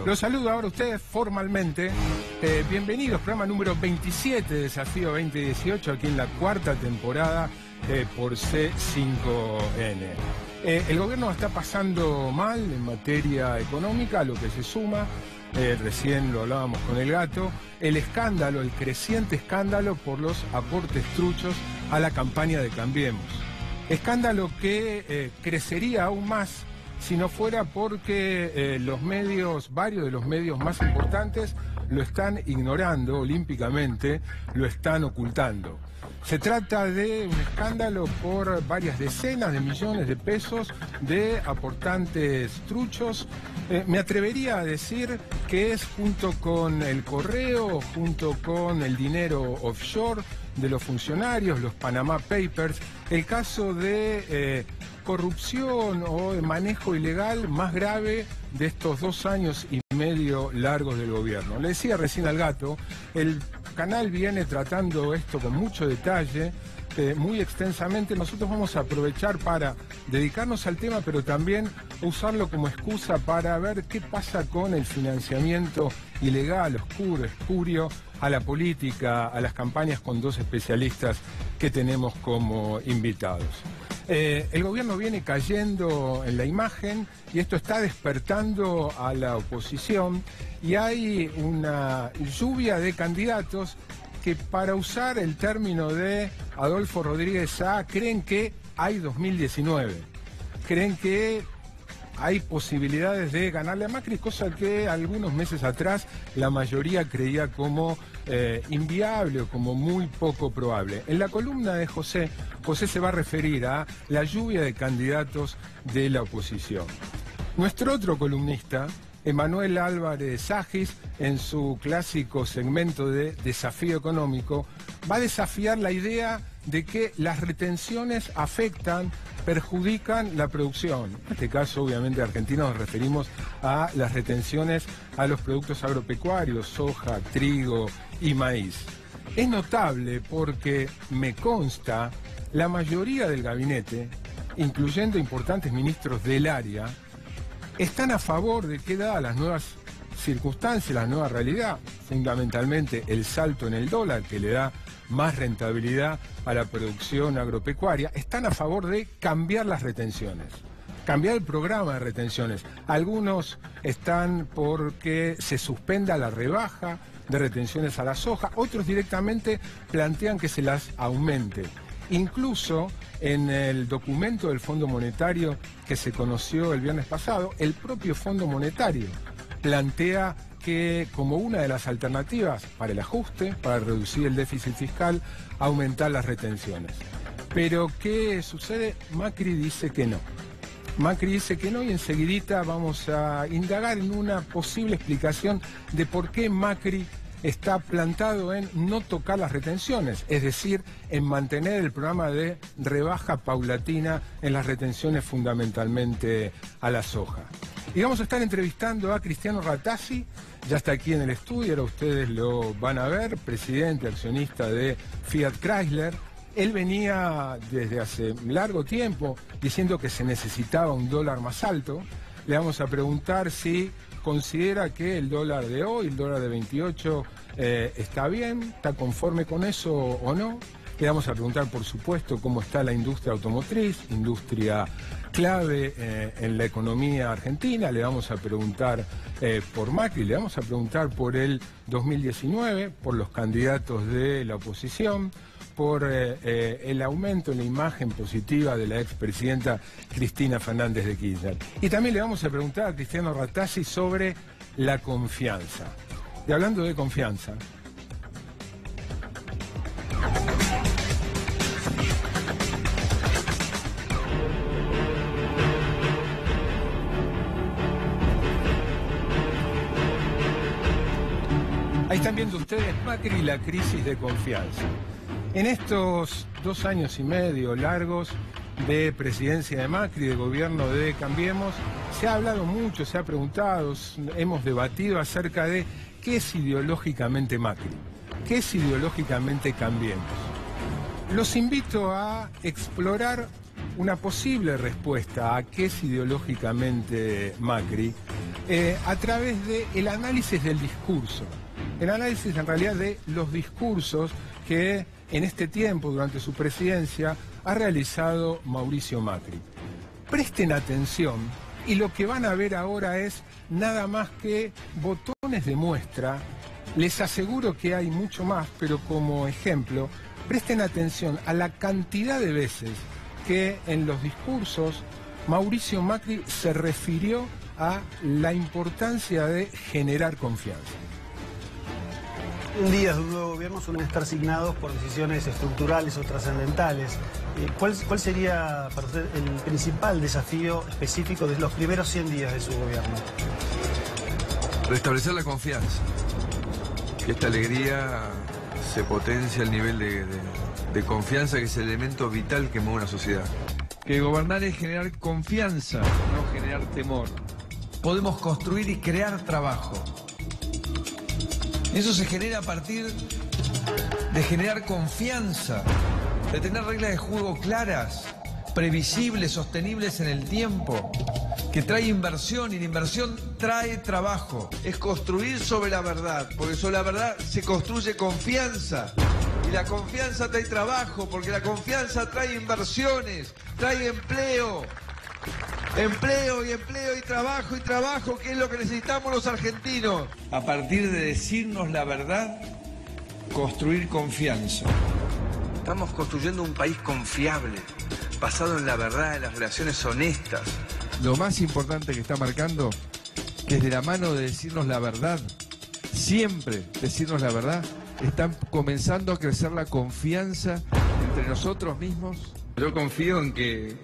Los saludo ahora a ustedes formalmente. Bienvenidos, programa número 27 de Desafío 2018, aquí en la cuarta temporada por C5N. El gobierno está pasando mal en materia económica, a lo que se suma, recién lo hablábamos con el gato, el escándalo, el creciente escándalo por los aportes truchos a la campaña de Cambiemos. Escándalo que crecería aún más si no fuera porque varios de los medios más importantes lo están ignorando olímpicamente, lo están ocultando. Se trata de un escándalo por varias decenas de millones de pesos de aportantes truchos. Me atrevería a decir que es junto con el correo, junto con el dinero offshore de los funcionarios, los Panama Papers, el caso de corrupción o de manejo ilegal más grave de estos 2 años y medio largos del gobierno. Le decía recién al gato, el canal viene tratando esto con mucho detalle, muy extensamente. Nosotros vamos a aprovechar para dedicarnos al tema, pero también usarlo como excusa para ver qué pasa con el financiamiento ilegal, oscuro, espurio, a la política, a las campañas, con 2 especialistas que tenemos como invitados. El gobierno viene cayendo en la imagen y esto está despertando a la oposición, y hay una lluvia de candidatos que, para usar el término de Adolfo Rodríguez Saá, creen que hay 2019, creen que hay posibilidades de ganarle a Macri, cosa que algunos meses atrás la mayoría creía como inviable o como muy poco probable. En la columna de José se va a referir a la lluvia de candidatos de la oposición. Nuestro otro columnista, Emanuel Álvarez Sagis, en su clásico segmento de Desafío Económico, va a desafiar la idea de que las retenciones perjudican la producción. En este caso, obviamente, argentinos, nos referimos a las retenciones a los productos agropecuarios, soja, trigo y maíz. Es notable porque, me consta, la mayoría del gabinete, incluyendo importantes ministros del área, están a favor de que, dadas las nuevas circunstancias, la nueva realidad, fundamentalmente el salto en el dólar que le da más rentabilidad a la producción agropecuaria, están a favor de cambiar las retenciones, cambiar el programa de retenciones. Algunos están porque se suspenda la rebaja de retenciones a la soja, otros directamente plantean que se las aumente. Incluso en el documento del Fondo Monetario que se conoció el viernes pasado, el propio Fondo Monetario plantea que, como una de las alternativas para el ajuste, para reducir el déficit fiscal, aumentar las retenciones. Pero ¿qué sucede? Macri dice que no. Macri dice que no, y enseguidita vamos a indagar en una posible explicación de por qué Macri está plantado en no tocar las retenciones, es decir, en mantener el programa de rebaja paulatina en las retenciones, fundamentalmente a la soja. Y vamos a estar entrevistando a Cristiano Rattasi, ya está aquí en el estudio, ahora ustedes lo van a ver, presidente accionista de Fiat Chrysler. Él venía desde hace largo tiempo diciendo que se necesitaba un dólar más alto. Le vamos a preguntar si considera que el dólar de hoy, el dólar de 28, está bien, está conforme con eso o no. Le vamos a preguntar, por supuesto, cómo está la industria automotriz, industria clave en la economía argentina. Le vamos a preguntar por Macri, le vamos a preguntar por el 2019, por los candidatos de la oposición, por el aumento en la imagen positiva de la expresidenta Cristina Fernández de Kirchner. Y también le vamos a preguntar a Cristiano Rattasi sobre la confianza. Y hablando de confianza, ahí están viendo ustedes Macri y la crisis de confianza. En estos 2 años y medio largos de presidencia de Macri, de gobierno de Cambiemos, se ha hablado mucho, se ha preguntado, hemos debatido acerca de qué es ideológicamente Macri, qué es ideológicamente Cambiemos. Los invito a explorar una posible respuesta a qué es ideológicamente Macri a través del análisis del discurso. El análisis en realidad de los discursos que en este tiempo, durante su presidencia, ha realizado Mauricio Macri. Presten atención y lo que van a ver ahora es nada más que botones de muestra. Les aseguro que hay mucho más, pero como ejemplo, presten atención a la cantidad de veces que en los discursos Mauricio Macri se refirió a la importancia de generar confianza. 100 días de un nuevo gobierno suelen estar signados por decisiones estructurales o trascendentales. ¿Cuál sería para usted el principal desafío específico de los primeros 100 días de su gobierno? Restablecer la confianza. Que esta alegría se potencia al nivel de confianza, que es el elemento vital que mueve una sociedad. Que gobernar es generar confianza, no generar temor. Podemos construir y crear trabajo. Eso se genera a partir de generar confianza, de tener reglas de juego claras, previsibles, sostenibles en el tiempo, que trae inversión, y la inversión trae trabajo. Es construir sobre la verdad, porque sobre la verdad se construye confianza. Y la confianza trae trabajo, porque la confianza trae inversiones, trae empleo. Empleo y empleo y trabajo, que es lo que necesitamos los argentinos. A partir de decirnos la verdad, construir confianza. Estamos construyendo un país confiable, basado en la verdad, en las relaciones honestas. Lo más importante que está marcando, que es de la mano de decirnos la verdad, siempre decirnos la verdad, están comenzando a crecer la confianza entre nosotros mismos. Yo confío en que,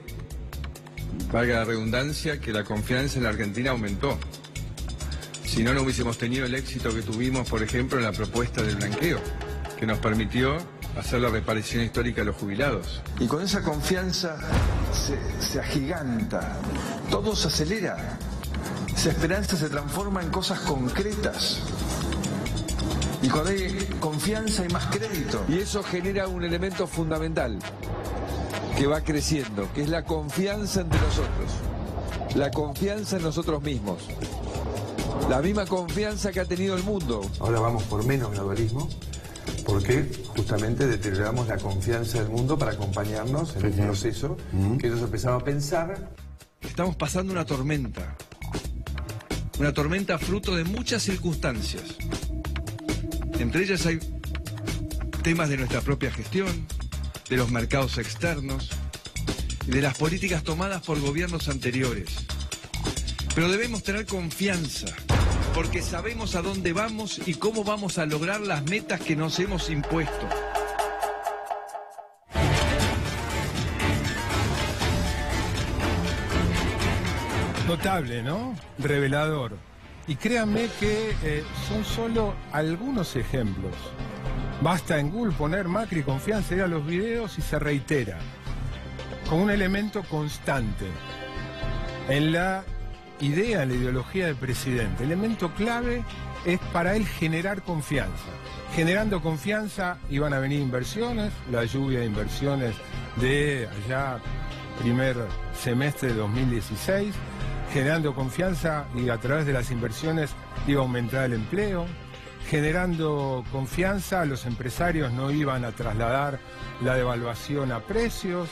valga la redundancia, que la confianza en la Argentina aumentó. Si no, no hubiésemos tenido el éxito que tuvimos, por ejemplo, en la propuesta del blanqueo, que nos permitió hacer la reparación histórica a los jubilados. Y con esa confianza se agiganta, todo se acelera, esa esperanza se transforma en cosas concretas. Y cuando hay confianza hay más crédito. Y eso genera un elemento fundamental que va creciendo, que es la confianza entre nosotros, la confianza en nosotros mismos, la misma confianza que ha tenido el mundo. Ahora vamos por menos globalismo, porque justamente deterioramos la confianza del mundo para acompañarnos en un proceso que ellos empezaban a pensar. Estamos pasando una tormenta fruto de muchas circunstancias. Entre ellas hay temas de nuestra propia gestión, de los mercados externos y de las políticas tomadas por gobiernos anteriores. Pero debemos tener confianza, porque sabemos a dónde vamos y cómo vamos a lograr las metas que nos hemos impuesto. Notable, ¿no? Revelador. Y créanme que son solo algunos ejemplos. Basta en Google poner Macri confianza, ir a los videos y se reitera. Con un elemento constante. En la idea, en la ideología del presidente. El elemento clave es para él generar confianza. Generando confianza iban a venir inversiones, la lluvia de inversiones de allá primer semestre de 2016. Generando confianza y a través de las inversiones iba a aumentar el empleo. Generando confianza, los empresarios no iban a trasladar la devaluación a precios.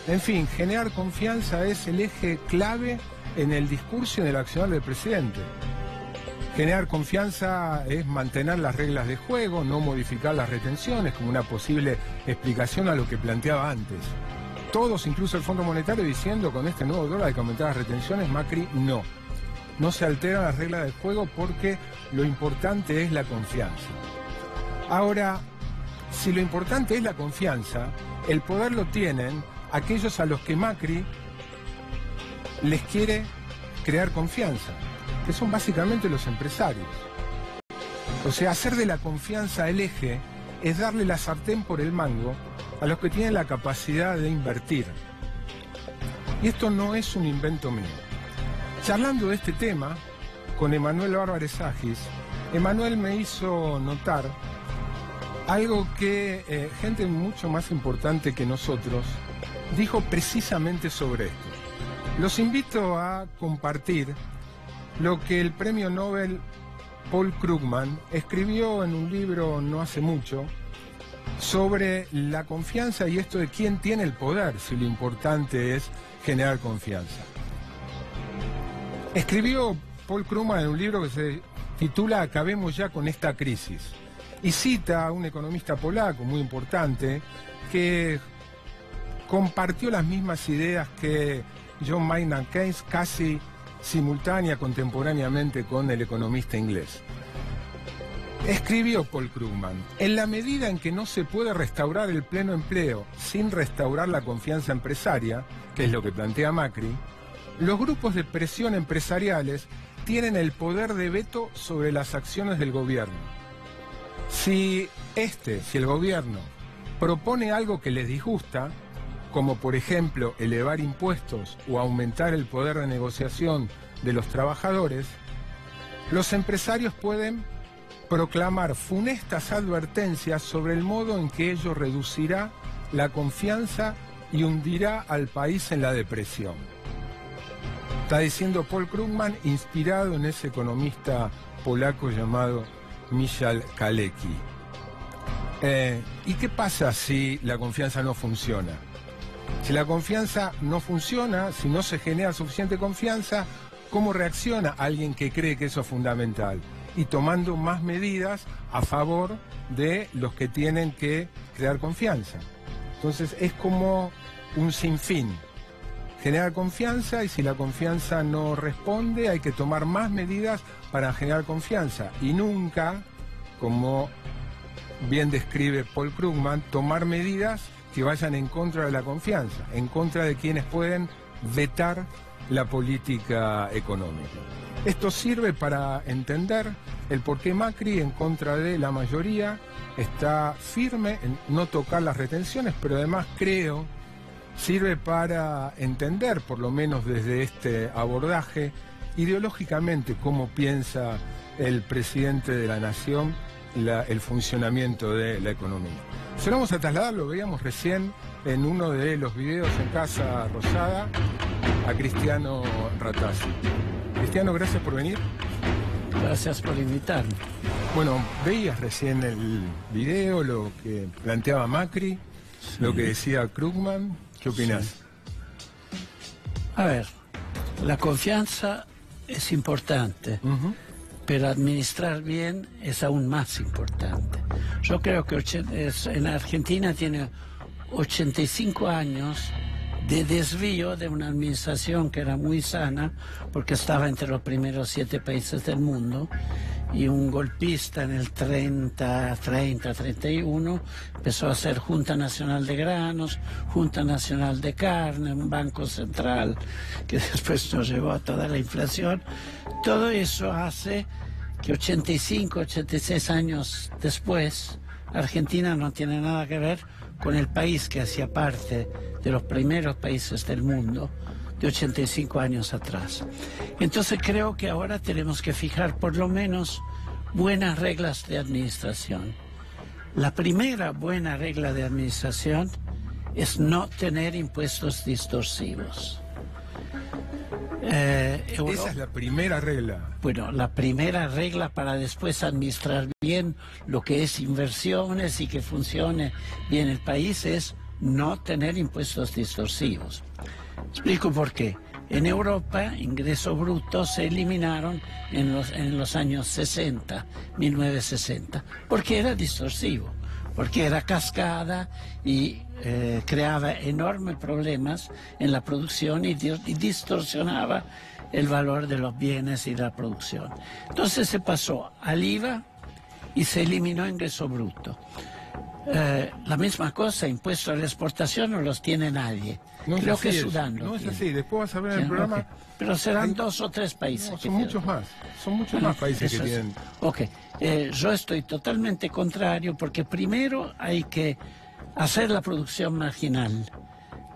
En fin, generar confianza es el eje clave en el discurso y en el accionar del presidente. Generar confianza es mantener las reglas de juego, no modificar las retenciones, como una posible explicación a lo que planteaba antes. Todos, incluso el Fondo Monetario, diciendo con este nuevo dólar hay que aumentar las retenciones. Macri no. No se alteran las reglas del juego porque lo importante es la confianza. Ahora, si lo importante es la confianza, el poder lo tienen aquellos a los que Macri les quiere crear confianza, que son básicamente los empresarios. O sea, hacer de la confianza el eje es darle la sartén por el mango a los que tienen la capacidad de invertir. Y esto no es un invento mío. Charlando de este tema con Emanuel Álvarez Agis, Emanuel me hizo notar algo que gente mucho más importante que nosotros dijo precisamente sobre esto. Los invito a compartir lo que el premio Nobel Paul Krugman escribió en un libro no hace mucho sobre la confianza y esto de quién tiene el poder, si lo importante es generar confianza. Escribió Paul Krugman en un libro que se titula Acabemos ya con esta crisis y cita a un economista polaco muy importante que compartió las mismas ideas que John Maynard Keynes, casi simultánea, contemporáneamente con el economista inglés. Escribió Paul Krugman: en la medida en que no se puede restaurar el pleno empleo sin restaurar la confianza empresaria, que es lo que plantea Macri, los grupos de presión empresariales tienen el poder de veto sobre las acciones del gobierno. Si el gobierno propone algo que les disgusta, como por ejemplo elevar impuestos o aumentar el poder de negociación de los trabajadores, los empresarios pueden proclamar funestas advertencias sobre el modo en que ello reducirá la confianza y hundirá al país en la depresión. Está diciendo Paul Krugman, inspirado en ese economista polaco llamado Michał Kalecki. ¿Y qué pasa si la confianza no funciona? Si la confianza no funciona, si no se genera suficiente confianza, ¿cómo reacciona alguien que cree que eso es fundamental? Y tomando más medidas a favor de los que tienen que crear confianza. Entonces es como un sinfín. Generar confianza, y si la confianza no responde, hay que tomar más medidas para generar confianza. Y nunca, como bien describe Paul Krugman, tomar medidas que vayan en contra de la confianza, en contra de quienes pueden vetar la política económica. Esto sirve para entender el por qué Macri, en contra de la mayoría, está firme en no tocar las retenciones, pero además creo sirve para entender, por lo menos desde este abordaje, ideológicamente cómo piensa el presidente de la Nación el funcionamiento de la economía. Se lo vamos a trasladar, lo veíamos recién en uno de los videos en Casa Rosada, a Cristiano Ratazzi. Cristiano, gracias por venir. Gracias por invitarme. Bueno, veías recién el video, lo que planteaba Macri, sí, lo que decía Krugman. ¿Qué opinas? Sí. A ver, la confianza es importante, pero administrar bien es aún más importante. Yo creo que en Argentina tiene 85 años de desvío de una administración que era muy sana, porque estaba entre los primeros 7 países del mundo, y un golpista en el 31 empezó a hacer Junta Nacional de Granos, Junta Nacional de Carne, un banco central que después nos llevó a toda la inflación. Todo eso hace que 85, 86 años después, Argentina no tiene nada que ver con el país que hacía parte de los primeros países del mundo de 85 años atrás. Entonces creo que ahora tenemos que fijar por lo menos buenas reglas de administración. La primera buena regla de administración es no tener impuestos distorsivos. Esa es la primera regla. Bueno, la primera regla para después administrar bien lo que es inversiones y que funcione bien el país es no tener impuestos distorsivos. Explico por qué. En Europa, ingresos brutos se eliminaron en los años 60, 1960, porque era distorsivo, porque era cascada y creaba enormes problemas en la producción y distorsionaba el valor de los bienes y la producción. Entonces se pasó al IVA y se eliminó ingreso bruto. La misma cosa, impuestos a la exportación no los tiene nadie. No Creo es que así, Sudán no es tiene. así, después vas a ver en el programa. Okay. Pero serán 2 o 3 países. No, son muchos más, países que tienen. Ok, yo estoy totalmente contrario porque primero hay que hacer la producción marginal,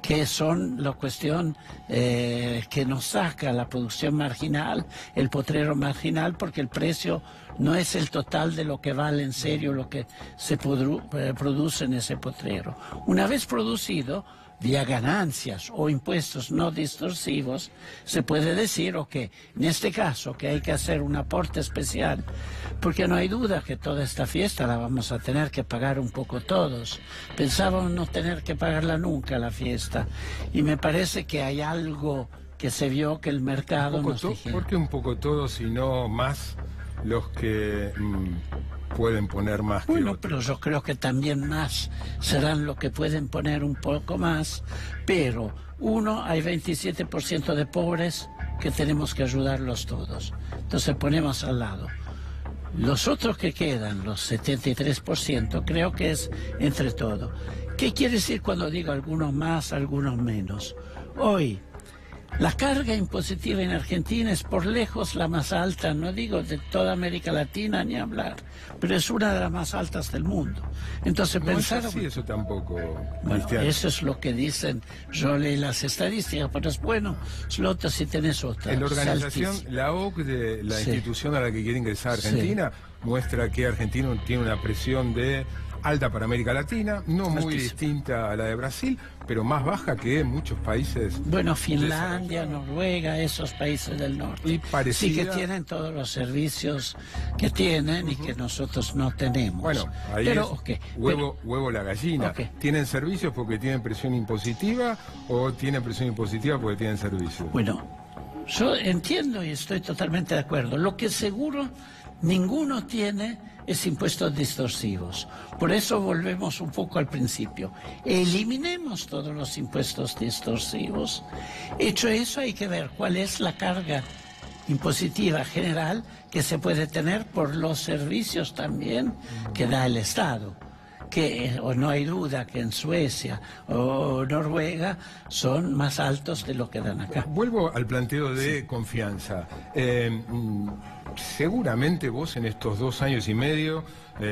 que son la cuestión que nos saca la producción marginal, el potrero marginal, porque el precio no es el total de lo que vale en serio lo que se produce en ese potrero. Una vez producido, vía ganancias o impuestos no distorsivos, se puede decir, ok, en este caso que hay que hacer un aporte especial, porque no hay duda que toda esta fiesta la vamos a tener que pagar un poco todos. Pensábamos no tener que pagarla nunca la fiesta, y me parece que hay algo que se vio que el mercado nos dijera. ¿Por qué un poco todos y no más los que pueden poner más? Bueno, pero yo creo que también más serán los que pueden poner un poco más, pero hay 27% de pobres que tenemos que ayudarlos todos. Entonces ponemos al lado. Los otros que quedan, los 73%, creo que es entre todo. ¿Qué quiere decir cuando digo algunos más, algunos menos? Hoy, la carga impositiva en Argentina es por lejos la más alta, no digo de toda América Latina ni hablar, pero es una de las más altas del mundo. Entonces no pensar... es así eso tampoco, bueno, Cristian. eso es lo que dicen, yo leí las estadísticas, pero es bueno, Slota, si tenés otra. En la organización, Saltísima. la OCDE, la Sí. institución a la que quiere ingresar Argentina, muestra que Argentina tiene una presión de alta para América Latina, no muy distinta a la de Brasil, pero más baja que muchos países. Bueno, Finlandia, Noruega, esos países del norte. Y parecida... Sí que tienen todos los servicios que tienen y que nosotros no tenemos. Bueno, ahí pero, es okay, huevo la gallina. Okay. ¿Tienen servicios porque tienen presión impositiva o tienen presión impositiva porque tienen servicios? Bueno, yo entiendo y estoy totalmente de acuerdo. Lo que seguro ninguno tiene es impuestos distorsivos. Por eso volvemos un poco al principio. Eliminemos todos los impuestos distorsivos. Hecho eso, hay que ver cuál es la carga impositiva general que se puede tener por los servicios también que da el Estado. Que no hay duda que en Suecia o Noruega son más altos de lo que dan acá. Vuelvo al planteo de confianza. Seguramente vos en estos 2 años y medio,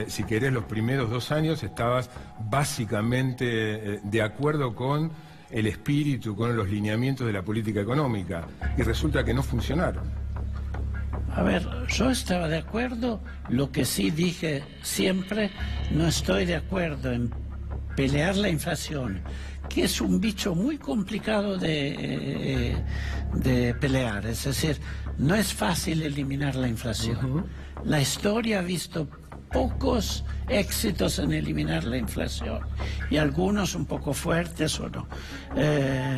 si querés los primeros 2 años, estabas básicamente de acuerdo con el espíritu, con los lineamientos de la política económica, y resulta que no funcionaron. A ver, yo estaba de acuerdo, lo que sí dije siempre, no estoy de acuerdo en pelear la inflación, que es un bicho muy complicado de pelear, es decir, no es fácil eliminar la inflación. La historia ha visto pocos éxitos en eliminar la inflación y algunos un poco fuertes o no.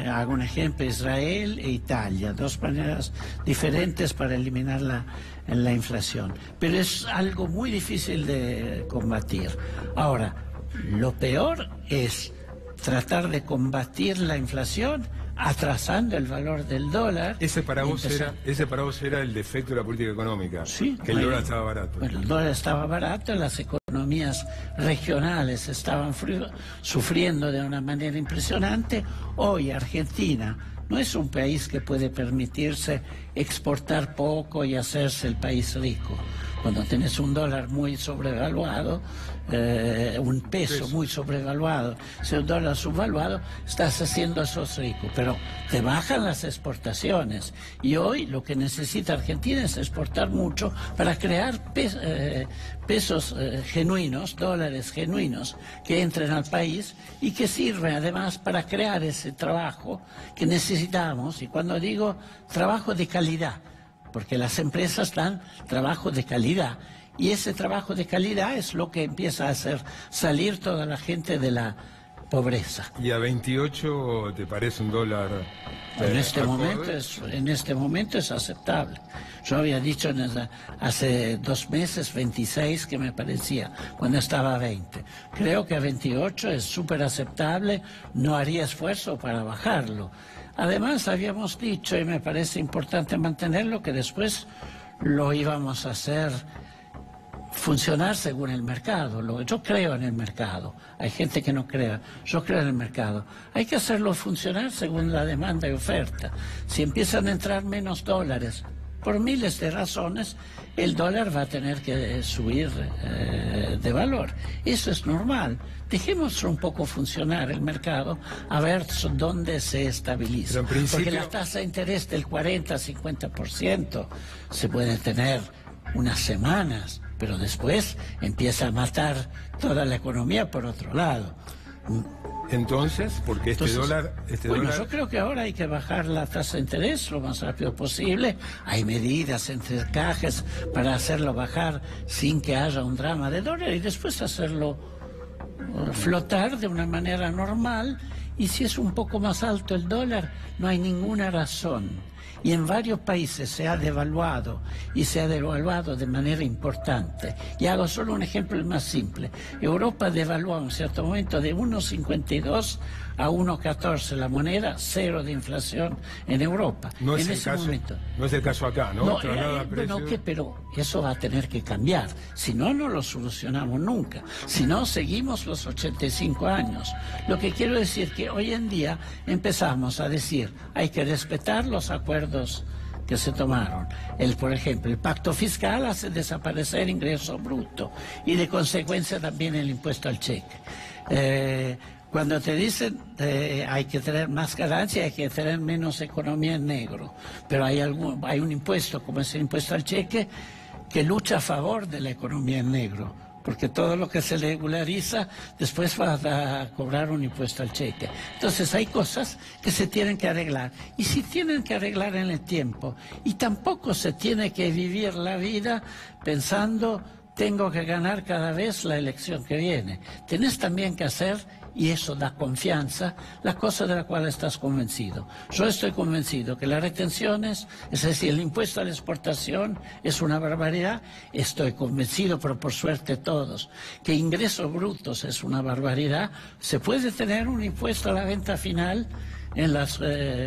Hago un ejemplo, Israel e Italia, 2 maneras diferentes para eliminar la inflación, pero es algo muy difícil de combatir. Ahora, lo peor es tratar de combatir la inflación atrasando el valor del dólar. Ese para vos era el defecto de la política económica. Sí, que el dólar estaba barato. Bueno, el dólar estaba barato, las economías regionales estaban sufriendo de una manera impresionante. Hoy Argentina no es un país que puede permitirse exportar poco y hacerse el país rico. Cuando tenés un dólar muy sobrevaluado, un peso muy sobrevaluado, si un dólar subvaluado, estás haciendo a esos ricos, pero te bajan las exportaciones. Y hoy lo que necesita Argentina es exportar mucho para crear pesos genuinos, dólares genuinos, que entren al país y que sirven además para crear ese trabajo que necesitamos. Y cuando digo trabajo de calidad, porque las empresas dan trabajo de calidad y ese trabajo de calidad es lo que empieza a hacer salir toda la gente de la pobreza. ¿Y a 28 te parece un dólar? En este momento es aceptable. Yo había dicho hace 2 meses 26 que me parecía cuando estaba a 20. Creo que a 28 es súper aceptable, no haría esfuerzo para bajarlo. Además, habíamos dicho, y me parece importante mantenerlo, que después lo íbamos a hacer funcionar según el mercado. Yo creo en el mercado. Hay gente que no cree. Yo creo en el mercado. Hay que hacerlo funcionar según la demanda y oferta. Si empiezan a entrar menos dólares, por miles de razones, el dólar va a tener que subir de valor. Eso es normal. Dejemos un poco funcionar el mercado a ver dónde se estabiliza. Pero en principio... Porque la tasa de interés del 40-50% se puede tener unas semanas, pero después empieza a matar toda la economía por otro lado. Entonces, porque este dólar... Yo creo que ahora hay que bajar la tasa de interés lo más rápido posible. Hay medidas entre cajas para hacerlo bajar sin que haya un drama de dólar y después hacerlo flotar de una manera normal. Y si es un poco más alto el dólar, no hay ninguna razón. Y en varios países se ha devaluado y se ha devaluado de manera importante. Y hago solo un ejemplo más simple. Europa devaluó en un cierto momento de 1,52 a 1,14 la moneda, 0 de inflación en Europa. No es el caso acá, ¿no? Pero eso va a tener que cambiar. Si no, no lo solucionamos nunca. Si no, seguimos los 85 años. Lo que quiero decir que hoy en día empezamos a decir, hay que respetar los acuerdos que se tomaron. Por ejemplo, el pacto fiscal hace desaparecer ingreso bruto y de consecuencia también el impuesto al cheque. Cuando te dicen hay que tener más ganancia, hay que tener menos economía en negro, pero hay un impuesto como es el impuesto al cheque que lucha a favor de la economía en negro, porque todo lo que se regulariza después va a cobrar un impuesto al cheque. Entonces hay cosas que se tienen que arreglar, y si tienen que arreglar en el tiempo, y tampoco se tiene que vivir la vida pensando tengo que ganar cada vez la elección que viene. Tenés también que hacer, y eso da confianza, la cosa de la cual estás convencido. Yo estoy convencido que las retenciones, es decir, el impuesto a la exportación es una barbaridad. Estoy convencido, pero por suerte todos, que ingresos brutos es una barbaridad. Se puede tener un impuesto a la venta final en las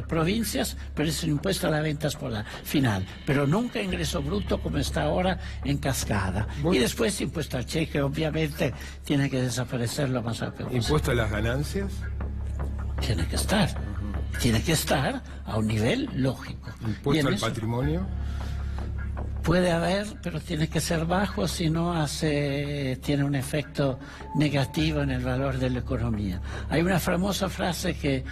provincias, pero es un impuesto a la venta final, pero nunca ingreso bruto como está ahora en cascada. Y después impuesto al cheque, obviamente, tiene que desaparecer lo más rápido posible. ¿Impuesto a las ganancias? Tiene que estar. Tiene que estar a un nivel lógico. ¿Impuesto al patrimonio? Puede haber, pero tiene que ser bajo, si no tiene un efecto negativo en el valor de la economía. Hay una famosa frase que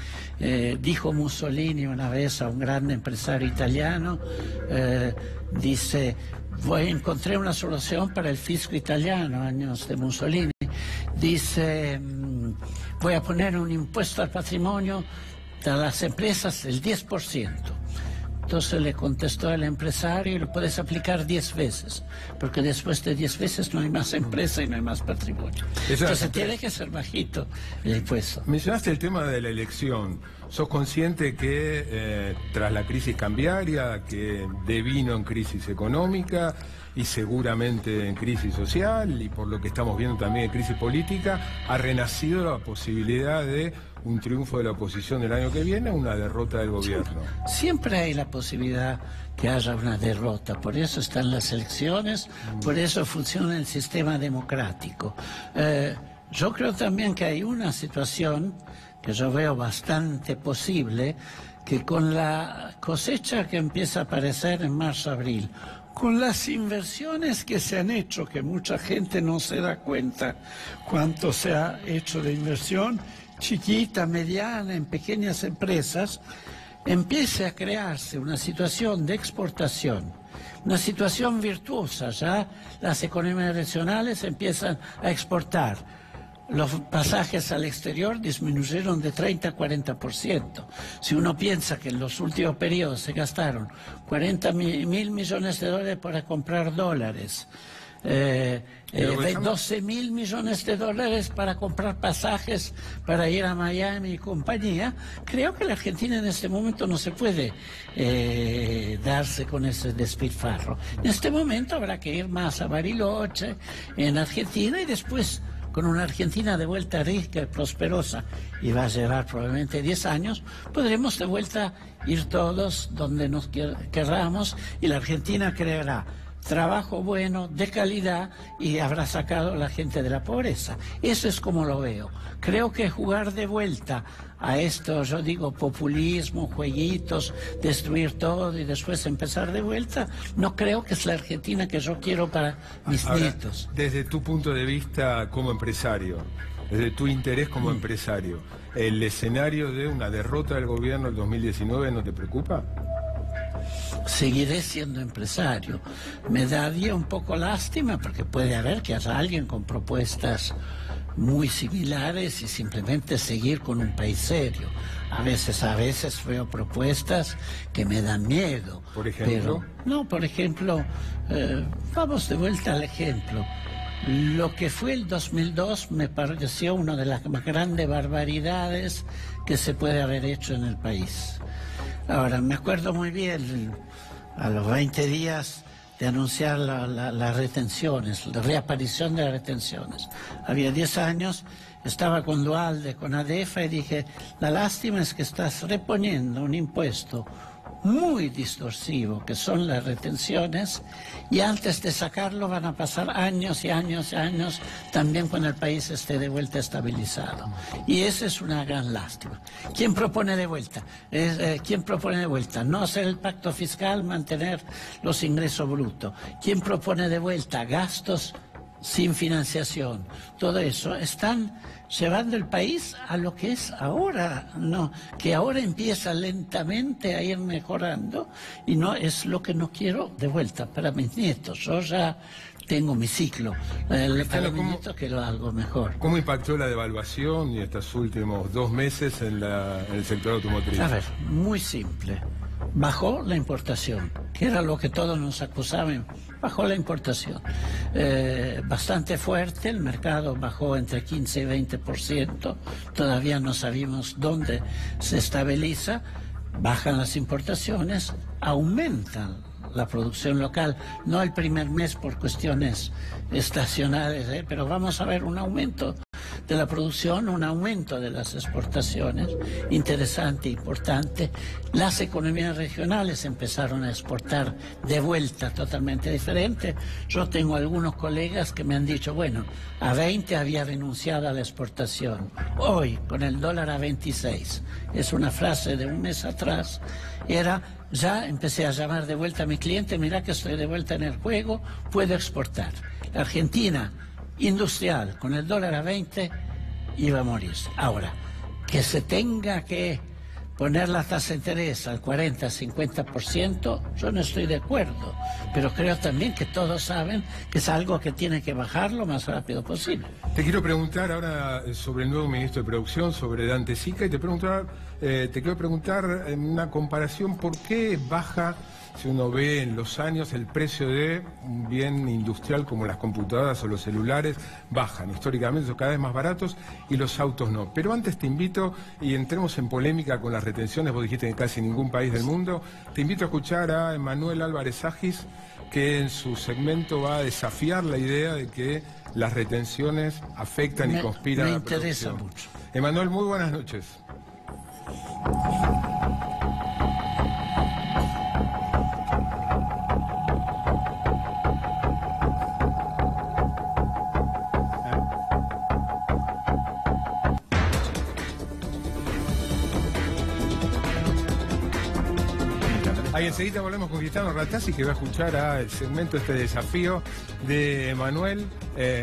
dijo Mussolini una vez a un gran empresario italiano, dice, encontré una solución para el fisco italiano, años de Mussolini, dice, voy a poner un impuesto al patrimonio de las empresas del 10%. Entonces le contestó el empresario, y lo puedes aplicar 10 veces, porque después de 10 veces no hay más empresa y no hay más patrimonio. Entonces tiene que ser bajito el impuesto. Mencionaste el tema de la elección. ¿Sos consciente que tras la crisis cambiaria, que devino en crisis económica y seguramente en crisis social, y por lo que estamos viendo también en crisis política, ha renacido la posibilidad de un triunfo de la oposición el año que viene, una derrota del gobierno? Siempre hay la posibilidad que haya una derrota, por eso están las elecciones, por eso funciona el sistema democrático. Yo creo también que hay una situación que yo veo bastante posible, que con la cosecha que empieza a aparecer en marzo-abril, con las inversiones que se han hecho, que mucha gente no se da cuenta cuánto se ha hecho de inversión, chiquita, mediana, en pequeñas empresas, empiece a crearse una situación de exportación, una situación virtuosa. Ya las economías nacionales empiezan a exportar. Los pasajes al exterior disminuyeron de 30 a 40%. Si uno piensa que en los últimos periodos se gastaron 40.000 millones de dólares para comprar dólares, 12.000 millones de dólares para comprar pasajes para ir a Miami y compañía, creo que la Argentina en este momento no se puede darse con ese despilfarro. En este momento habrá que ir más a Bariloche, en Argentina, y después, con una Argentina de vuelta rica y prosperosa, y va a llevar probablemente 10 años, podremos de vuelta ir todos donde nos querramos, y la Argentina creará trabajo bueno, de calidad, y habrá sacado a la gente de la pobreza. Eso es como lo veo. Creo que jugar de vuelta a esto, yo digo populismo, jueguitos, destruir todo y después empezar de vuelta, no creo que es la Argentina que yo quiero para mis nietos. Desde tu punto de vista como empresario, desde tu interés como empresario, ¿el escenario de una derrota del gobierno del 2019 no te preocupa? seguiré siendo empresario. Me daría un poco lástima porque puede haber que haya alguien con propuestas muy similares y simplemente seguir con un país serio. A veces veo propuestas que me dan miedo. ¿Por ejemplo? Por ejemplo, vamos de vuelta al ejemplo. Lo que fue el 2002 me pareció una de las más grandes barbaridades que se puede haber hecho en el país. Ahora, me acuerdo muy bien, a los 20 días de anunciar las retenciones, la reaparición de las retenciones. Había 10 años, estaba con Duhalde, con ADEFA, y dije, la lástima es que estás reponiendo un impuesto muy distorsivo, que son las retenciones, y antes de sacarlo van a pasar años y años y años, también cuando el país esté de vuelta estabilizado. Y esa es una gran lástima. ¿Quién propone de vuelta? ¿Quién propone de vuelta? No hacer el pacto fiscal, mantener los ingresos brutos. ¿Quién propone de vuelta? Gastos sin financiación. Todo eso están llevando el país a lo que es ahora, que ahora empieza lentamente a ir mejorando, y no es lo que no quiero de vuelta para mis nietos. Yo ya tengo mi ciclo, para mis nietos quiero algo mejor. ¿Cómo impactó la devaluación y estos últimos 2 meses en el sector automotriz? A ver, muy simple. Bajó la importación, que era lo que todos nos acusaban. Bajó la importación. Bastante fuerte, el mercado bajó entre 15 y 20%. Todavía no sabemos dónde se estabiliza. Bajan las importaciones, aumentan la producción local. No el primer mes por cuestiones estacionales, pero vamos a ver un aumento de la producción, un aumento de las exportaciones, interesante, importante. Las economías regionales empezaron a exportar de vuelta totalmente diferente. Yo tengo algunos colegas que me han dicho, bueno, a 20 había renunciado a la exportación. Hoy, con el dólar a 26, es una frase de un mes atrás, ya empecé a llamar de vuelta a mi cliente, mira que estoy de vuelta en el juego, puedo exportar. La Argentina industrial, con el dólar a 20, iba a morir. Ahora, que se tenga que poner la tasa de interés al 40-50%, yo no estoy de acuerdo, pero creo también que todos saben que es algo que tiene que bajar lo más rápido posible. Te quiero preguntar ahora sobre el nuevo ministro de Producción, sobre Dante Sica, y te quiero preguntar en una comparación, ¿por qué baja, si uno ve en los años, el precio de un bien industrial como las computadoras o los celulares? Bajan históricamente, son cada vez más baratos, y los autos no. Pero antes te invito, y entremos en polémica con las retenciones, vos dijiste que casi ningún país del mundo, te invito a escuchar a Emanuel Álvarez Agis, que en su segmento va a desafiar la idea de que las retenciones afectan y conspiran a la producción. Me interesa mucho. Emanuel, muy buenas noches. Ahí enseguida volvemos con Cristiano Ratazzi, que va a escuchar el segmento, este desafío de Emanuel.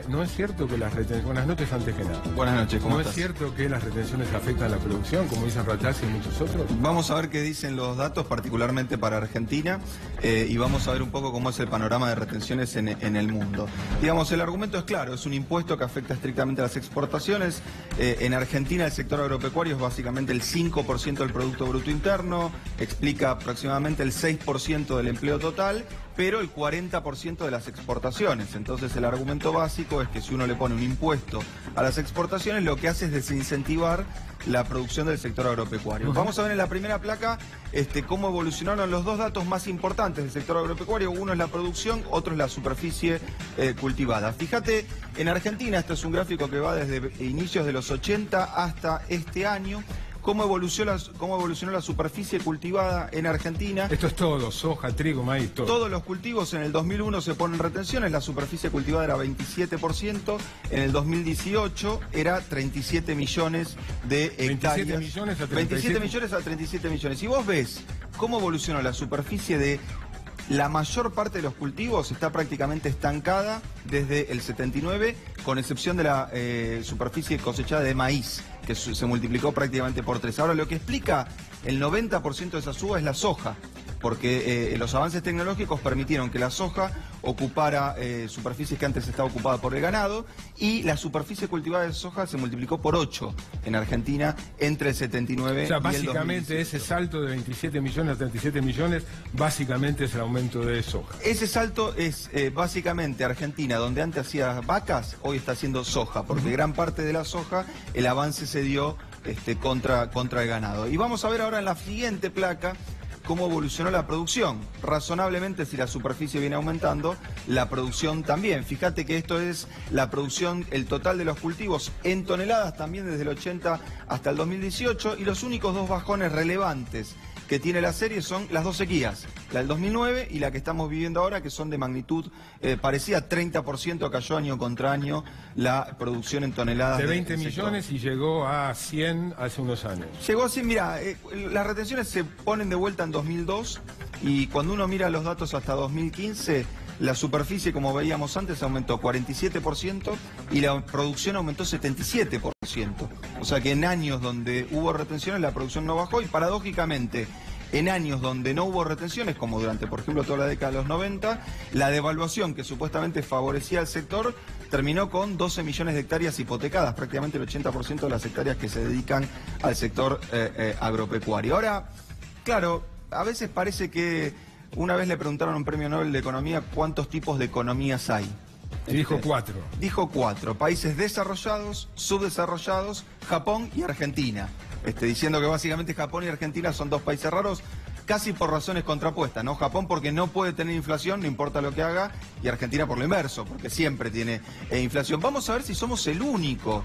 ¿No es cierto que las retenciones... Buenas noches, antes que nada. Buenas noches, ¿cómo estás? ¿No es cierto que las retenciones afectan a la producción, como dicen Ratazzi y muchos otros? Vamos a ver qué dicen los datos, particularmente para Argentina, y vamos a ver un poco cómo es el panorama de retenciones en el mundo. Digamos, el argumento es claro, es un impuesto que afecta estrictamente a las exportaciones. En Argentina el sector agropecuario es básicamente el 5% del Producto Bruto Interno, explica aproximadamente el 6% del empleo total, pero el 40% de las exportaciones. Entonces el argumento básico es que si uno le pone un impuesto a las exportaciones, lo que hace es desincentivar la producción del sector agropecuario. Vamos a ver en la primera placa cómo evolucionaron los dos datos más importantes del sector agropecuario. Uno es la producción, otro es la superficie cultivada. Fíjate, en Argentina, este es un gráfico que va desde inicios de los 80 hasta este año. ¿Cómo evolucionó la superficie cultivada en Argentina? Esto es todo, soja, trigo, maíz, todo. Todos los cultivos. En el 2001 se ponen retenciones, la superficie cultivada era 27%, en el 2018 era 37 millones de hectáreas. 27 millones a 37. 27 millones a 37 millones. Y vos ves cómo evoluciona la superficie de la mayor parte de los cultivos, está prácticamente estancada desde el 79, con excepción de la superficie cosechada de maíz, que se multiplicó prácticamente por 3. Ahora, lo que explica el 90% de esa suba es la soja. porque los avances tecnológicos permitieron que la soja ocupara superficies que antes estaba ocupada por el ganado, y la superficie cultivada de soja se multiplicó por 8 en Argentina entre el 79 o sea, y el básicamente 2018. ese salto de 27 millones a 37 millones, básicamente es el aumento de soja. Ese salto es básicamente Argentina, donde antes hacía vacas, hoy está haciendo soja, porque gran parte de la soja, el avance se dio contra el ganado. Y vamos a ver ahora en la siguiente placa cómo evolucionó la producción. Razonablemente, si la superficie viene aumentando, la producción también. Fíjate que esto es la producción, el total de los cultivos en toneladas también desde el 80 hasta el 2018, y los únicos dos bajones relevantes que tiene la serie son las dos sequías, la del 2009 y la que estamos viviendo ahora, que son de magnitud parecida, 30% cayó año contra año la producción en toneladas. De 20 millones y llegó a 100 hace unos años. Llegó así, mira, las retenciones se ponen de vuelta en 2002, y cuando uno mira los datos hasta 2015, la superficie, como veíamos antes, aumentó 47% y la producción aumentó 77%. O sea que en años donde hubo retenciones la producción no bajó, y paradójicamente en años donde no hubo retenciones, como durante, por ejemplo, toda la década de los 90, la devaluación que supuestamente favorecía al sector terminó con 12 millones de hectáreas hipotecadas, prácticamente el 80% de las hectáreas que se dedican al sector agropecuario. Ahora, claro, a veces parece que una vez le preguntaron a un premio Nobel de Economía cuántos tipos de economías hay. Y dijo 4. Dijo 4, países desarrollados, subdesarrollados, Japón y Argentina. Diciendo que básicamente Japón y Argentina son dos países raros, casi por razones contrapuestas, ¿no? Japón porque no puede tener inflación, no importa lo que haga, y Argentina por lo inverso, porque siempre tiene inflación. Vamos a ver si somos el único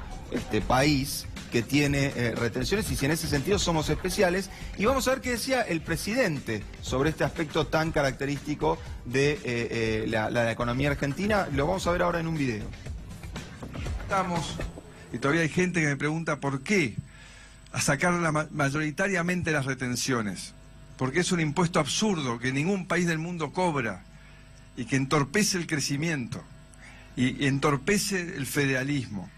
país que tiene retenciones, y si en ese sentido somos especiales, y vamos a ver qué decía el presidente sobre este aspecto tan característico de la economía argentina. Lo vamos a ver ahora en un video. Estamos, y todavía hay gente que me pregunta por qué a sacar mayoritariamente las retenciones, porque es un impuesto absurdo que ningún país del mundo cobra y que entorpece el crecimiento y entorpece el federalismo.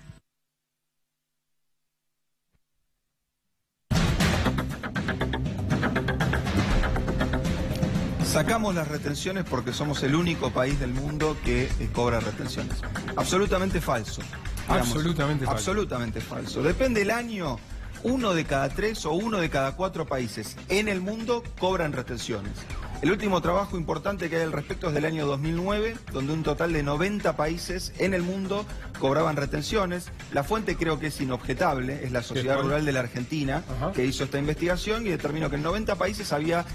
Sacamos las retenciones porque somos el único país del mundo que cobra retenciones. Absolutamente falso. Digamos, Absolutamente falso. Absolutamente falso. Depende del año, 1 de cada 3 o 1 de cada 4 países en el mundo cobran retenciones. El último trabajo importante que hay al respecto es del año 2009, donde un total de 90 países en el mundo cobraban retenciones. La fuente creo que es inobjetable, es la Sociedad Rural de la Argentina, que hizo esta investigación y determinó que en 90 países había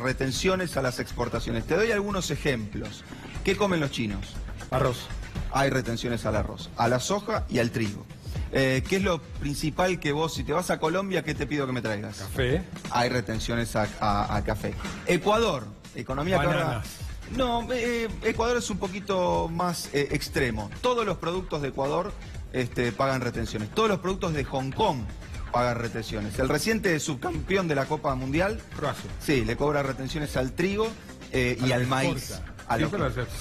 retenciones a las exportaciones. Te doy algunos ejemplos. ¿Qué comen los chinos? Arroz. Hay retenciones al arroz, a la soja y al trigo. ¿Qué es lo principal que vos, si te vas a Colombia, qué te pido que me traigas? Café. Hay retenciones a café. Ecuador, economía que ahora... No, Ecuador es un poquito más extremo. Todos los productos de Ecuador pagan retenciones. Todos los productos de Hong Kong pagan retenciones. El reciente subcampeón de la Copa Mundial, Croacia, sí, le cobra retenciones al trigo y al maíz.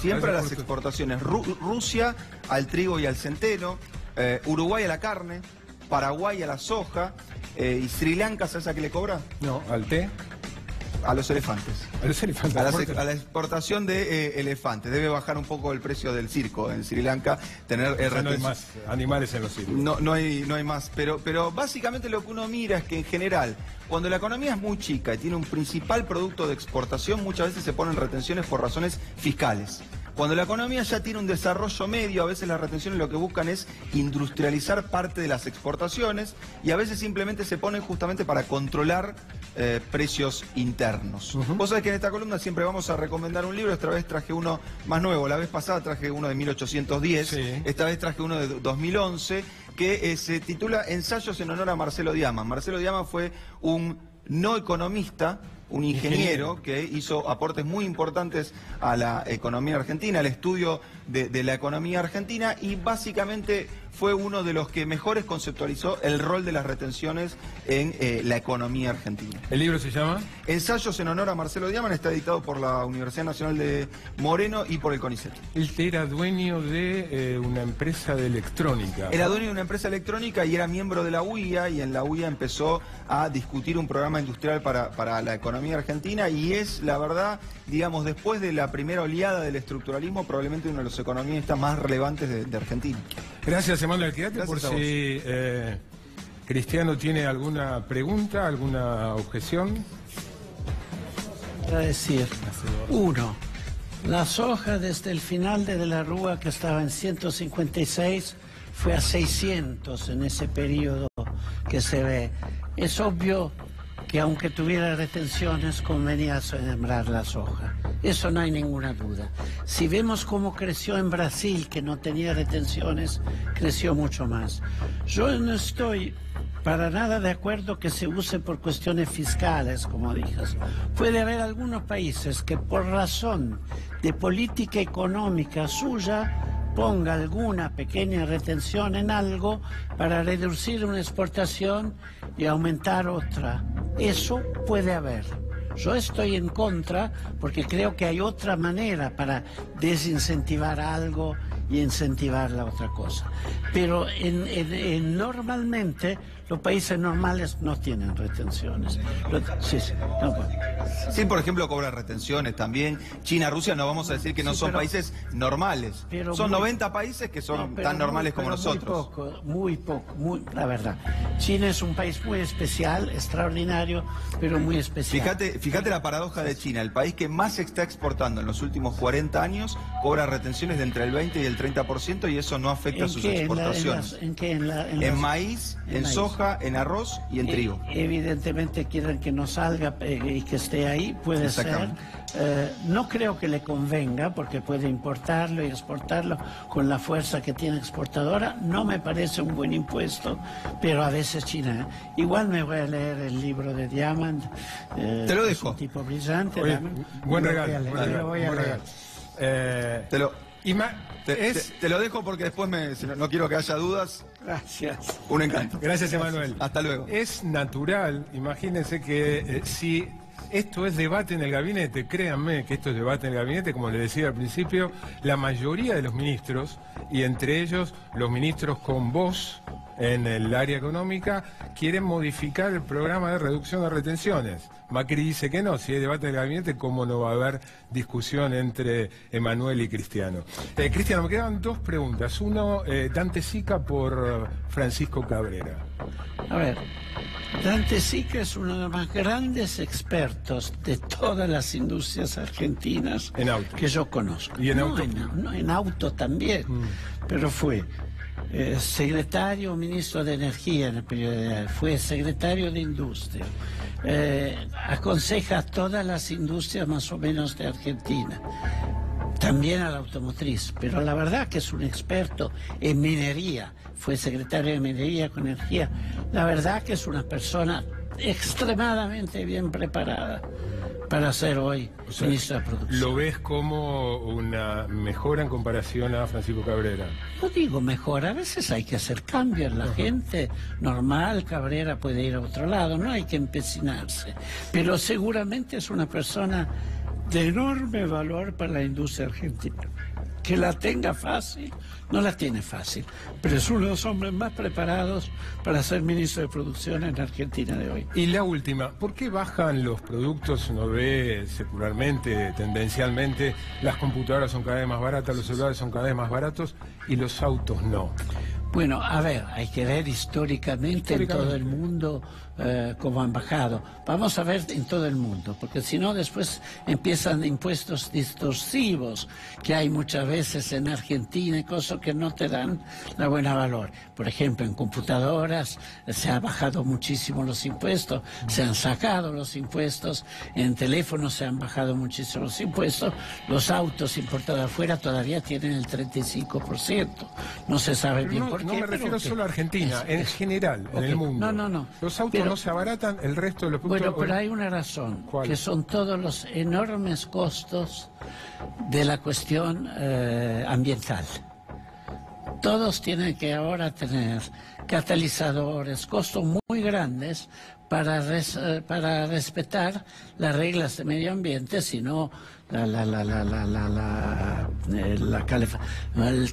Siempre a las exportaciones. Rusia al trigo y al centeno. Uruguay a la carne, Paraguay a la soja, y Sri Lanka, ¿sabes a qué le cobra? No, al té. A los elefantes. A los elefantes. A la exportación de elefantes. Debe bajar un poco el precio del circo en Sri Lanka. No hay más animales en los circos. No hay más. Pero básicamente lo que uno mira es que en general, cuando la economía es muy chica y tiene un principal producto de exportación, muchas veces se ponen retenciones por razones fiscales. Cuando la economía ya tiene un desarrollo medio, a veces las retenciones lo que buscan es industrializar parte de las exportaciones, y a veces simplemente se ponen justamente para controlar precios internos. Vos sabés que en esta columna siempre vamos a recomendar un libro. Esta vez traje uno más nuevo. La vez pasada traje uno de 1810, sí. Esta vez traje uno de 2011, que se titula Ensayos en honor a Marcelo Diaman. Marcelo Diaman fue un no economista, un ingeniero que hizo aportes muy importantes a la economía argentina, al estudio de la economía argentina, y básicamente fue uno de los que mejores conceptualizó el rol de las retenciones en la economía argentina. ¿El libro se llama? Ensayos en honor a Marcelo Diaman, está editado por la Universidad Nacional de Moreno y por el CONICET. Él era dueño de una empresa de electrónica. Era dueño de una empresa electrónica y era miembro de la UIA, y en la UIA empezó a discutir un programa industrial para la economía argentina, y es, la verdad, digamos, después de la primera oleada del estructuralismo, probablemente uno de los economistas más relevantes de Argentina. Gracias, Emanuel. Quédate Gracias por a si Cristiano tiene alguna pregunta, alguna objeción. Para decir, uno, la soja desde el final de la Rúa, que estaba en 156, fue a 600 en ese periodo que se ve. Es obvio que aunque tuviera retenciones, convenía sembrar la soja. Eso no hay ninguna duda. Si vemos cómo creció en Brasil, que no tenía retenciones, creció mucho más. Yo no estoy para nada de acuerdo que se use por cuestiones fiscales, como dices. Puede haber algunos países que por razón de política económica suya ponga alguna pequeña retención en algo para reducir una exportación y aumentar otra. Eso puede haber. Yo estoy en contra porque creo que hay otra manera para desincentivar algo y incentivar la otra cosa. Pero normalmente los países normales no tienen retenciones. Sí, por ejemplo, cobra retenciones también. China, Rusia, no vamos a decir que no son países normales. Son 90 países que son tan normales como nosotros. Muy poco, la verdad. China es un país muy especial, extraordinario, pero muy especial. Fíjate la paradoja de China. El país que más se está exportando en los últimos 40 años cobra retenciones de entre el 20 y el 30%, y eso no afecta a sus exportaciones. ¿En qué? En maíz, en soja, en arroz y en trigo. Evidentemente quieren que no salga y que esté ahí, puede ser. No creo que le convenga, porque puede importarlo y exportarlo con la fuerza que tiene exportadora. No me parece un buen impuesto, pero a veces China. Igual me voy a leer el libro de Diamant. Te lo dejo. Es un tipo brillante. Oye, buen regalo. Lo voy a leer. Te lo dejo porque después no quiero que haya dudas. Gracias. Un encanto. Gracias, Emanuel. Hasta luego. Es natural, imagínense que si esto es debate en el gabinete, créanme que esto es debate en el gabinete, como les decía al principio, la mayoría de los ministros, y entre ellos los ministros con voz en el área económica, quieren modificar el programa de reducción de retenciones. Macri dice que no. Si hay debate en el gabinete, ¿cómo no va a haber discusión entre Emanuel y Cristiano? Cristiano, me quedan dos preguntas. Uno, Dante Sica por Francisco Cabrera. A ver, Dante Sica es uno de los más grandes expertos de todas las industrias argentinas en auto que yo conozco. ¿Y en auto? En auto también, pero fue secretario, ministro de Energía en el periodo, fue secretario de Industria, aconseja a todas las industrias más o menos de Argentina, también a la automotriz, pero la verdad que es un experto en minería, fue secretario de Minería con Energía, la verdad que es una persona extremadamente bien preparada para ser hoy ministro de Producción. ¿Lo ves como una mejora en comparación a Francisco Cabrera? No digo mejor, a veces hay que hacer cambios. La gente normal, Cabrera puede ir a otro lado, no hay que empecinarse. Pero seguramente es una persona de enorme valor para la industria argentina. Que la tenga fácil, no la tiene fácil, pero es uno de los hombres más preparados para ser ministro de Producción en Argentina de hoy. Y la última, ¿por qué bajan los productos? Uno ve secularmente, tendencialmente, las computadoras son cada vez más baratas, los celulares son cada vez más baratos y los autos no. Bueno, a ver, hay que ver históricamente en todo el mundo cómo han bajado. Vamos a ver en todo el mundo, porque si no después empiezan impuestos distorsivos que hay muchas veces en Argentina y cosas que no te dan la buena valor. Por ejemplo, en computadoras se ha bajado muchísimo los impuestos, se han sacado los impuestos, en teléfonos se han bajado muchísimo los impuestos, los autos importados afuera todavía tienen el 35%. No se sabe bien por qué. No me refiero solo a Argentina, en general, en el mundo. No. Los autos no se abaratan, el resto de los productos... Bueno, pero hay una razón, ¿cuál? Que son todos los enormes costos de la cuestión ambiental. todos tienen que ahora tener catalizadores, costos muy grandes para respetar las reglas de medio ambiente, sino el